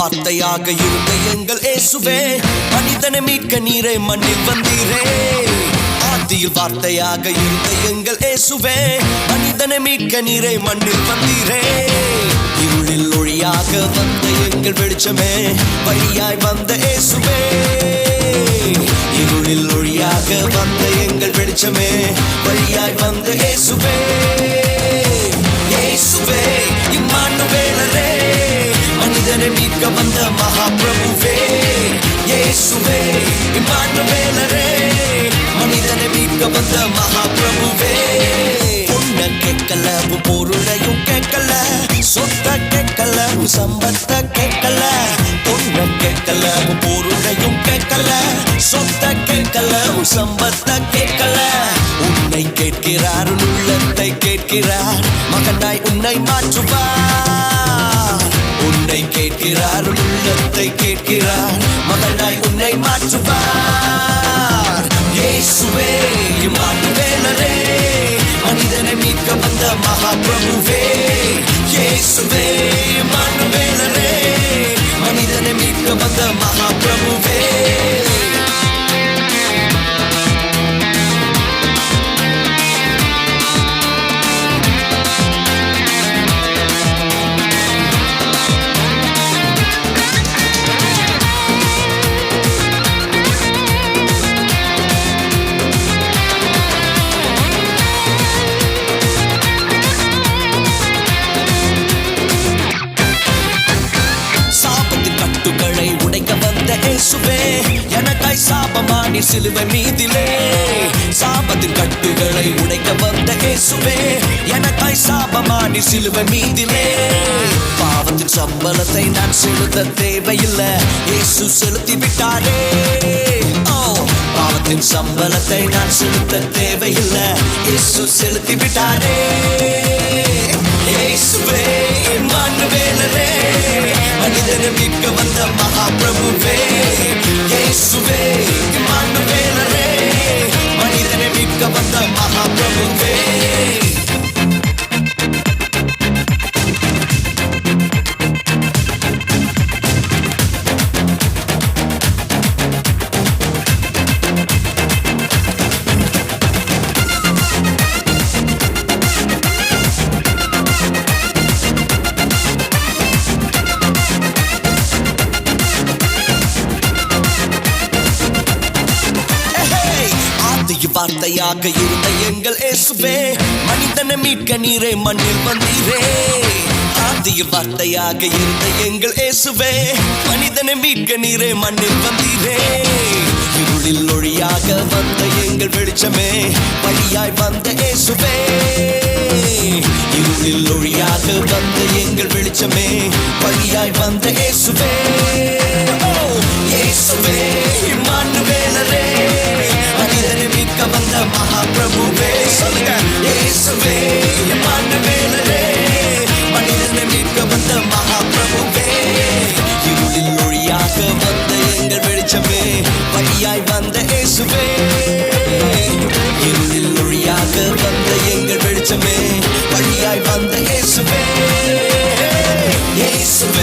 வார்த்தையாக இருந்த எங்கள் இயேசுவே, மனிதனை மீட்க நீரே மண்ணில் வந்தீரே. ஆதியில் வார்த்தையாக இருந்த எங்கள் இயேசுவே, மனிதனை மீட்க நீரே மண்ணில் வந்தீரே. இருளில் ஒளியாக வந்த எங்கள் வெளிச்சமே, வழியாய் வந்த இயேசுவே. இருளில் ஒளியாக வந்த எங்கள் வெளிச்சமே, வழியாய் வந்த இயேசுவே. இயேசுவே இம்மானுவேலரே, மனிதனை மீட்க வந்த மகாபிரபுவே. இயேசுவே இம்மானுவேலரே, மனிதனை மீட்க வந்த மகாபிரபுவே. பொண்ண கேட்கல, பொருளையும் கேட்கல, சொத்த கேட்கல, சம்பத்த கேட்கல. பொண்ண கேட்கல, பொருளையும் கேட்கல, சொத்த கேட்கல, சம்பத்த கேட்கல. உன்னை கேட்கிறார், உள்ளத்தை கேட்கிறார், மகனாய் உன்னை மாற்றுவார். உன்னை கேட்கிறார், உள்ளத்தை கேட்கிறார், மகனாய் உன்னை மாற்றுவார். இயேசுவே இம்மானுவேலரே, மனிதனை மீட்க வந்த மகாபிரபுவே. இயேசுவே இம்மானுவேலரே, மனிதனை மீட்க வந்த மகாபிரபுவே. இயேசுவே எனக்காய் சாபமானி சிலுவை மீதிலே. சாபத்தின் கட்டுகளை உடைக்க வந்த இயேசுவே, எனக்காய் சாபமானி சிலுவை மீதிலே. பாவத்தின் சம்பளத்தை நான் செலுத்த தேவையில்லை, இயேசு செலுத்தி விட்டாரே. பாவத்தின் சம்பளத்தை நான் செலுத்த தேவையில்லை, இயேசு செலுத்தி விட்டாரே. இயேசுவே இம்மானுவேலரே, மனிதனை மீட்க வந்த மகாபிரபுவே. இயேசுவே இம்மானுவேலரே, மனிதனை மீட்க வந்த மகாபிரபுவே. வார்த்தையாக இருந்த எங்கள் இயேசுவே, மனிதனை மீட்க நீரே மண்ணில் வந்தீரே. ஆதியில் வார்த்தையாக இருந்த எங்கள் இயேசுவே, மனிதனை மீட்க நீரே மண்ணில் வந்தீரே. இருளில் ஒளியாக வந்த எங்கள் வெளிச்சமே, வழியாய் வந்த இயேசுவே. இருளில் ஒளியாக வந்த எங்கள் வெளிச்சமே, வழியாய் வந்த இயேசுவே. இயேசுவே இம்மானுவேலரே, மனிதனை மீட்க வந்த மகாபிரபுவே. சொல்லுங்க, இயேசுவே இம்மானுவேலரே, மனிதனை மீட்க வந்த மகாபிரபுவே. இருளில் ஒளியாக வந்த எங்கள் வெளிச்சமே, வழியாய் வந்த இயேசுவே. இருளில் ஒளியாக வந்த எங்கள் வெளிச்சமே, வழியாய் வந்த இயேசுவே. இயேசுவே